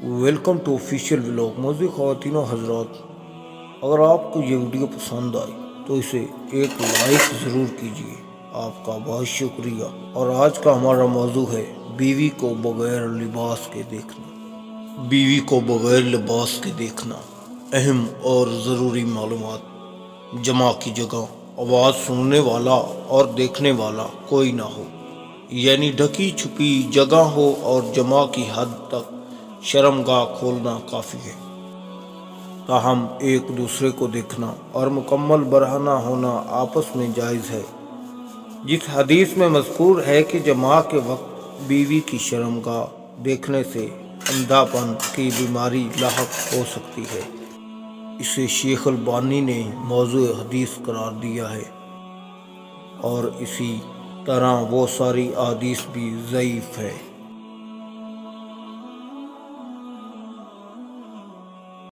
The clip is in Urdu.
Welcome to official vlog. موضوع خواتین و حضرات، اگر آپ کو یہ ویڈیو پسند آئی تو اسے ایک لائک ضرور کیجیے، آپ کا بہت شکریہ۔ اور آج کا ہمارا موضوع ہے بیوی کو بغیر لباس کے دیکھنا۔ بیوی کو بغیر لباس کے دیکھنا، اہم اور ضروری معلومات۔ جمع کی جگہ آواز سننے والا اور دیکھنے والا کوئی نہ ہو، یعنی ڈھکی چھپی جگہ ہو اور جمع کی حد تک شرمگاہ کھولنا کافی ہے، تاہم ایک دوسرے کو دیکھنا اور مکمل برہنہ ہونا آپس میں جائز ہے۔ جس حدیث میں مذکور ہے کہ جماع کے وقت بیوی کی شرمگاہ دیکھنے سے اندھا پن کی بیماری لاحق ہو سکتی ہے، اسے شیخ البانی نے موضوع حدیث قرار دیا ہے، اور اسی طرح وہ ساری احادیث بھی ضعیف ہے۔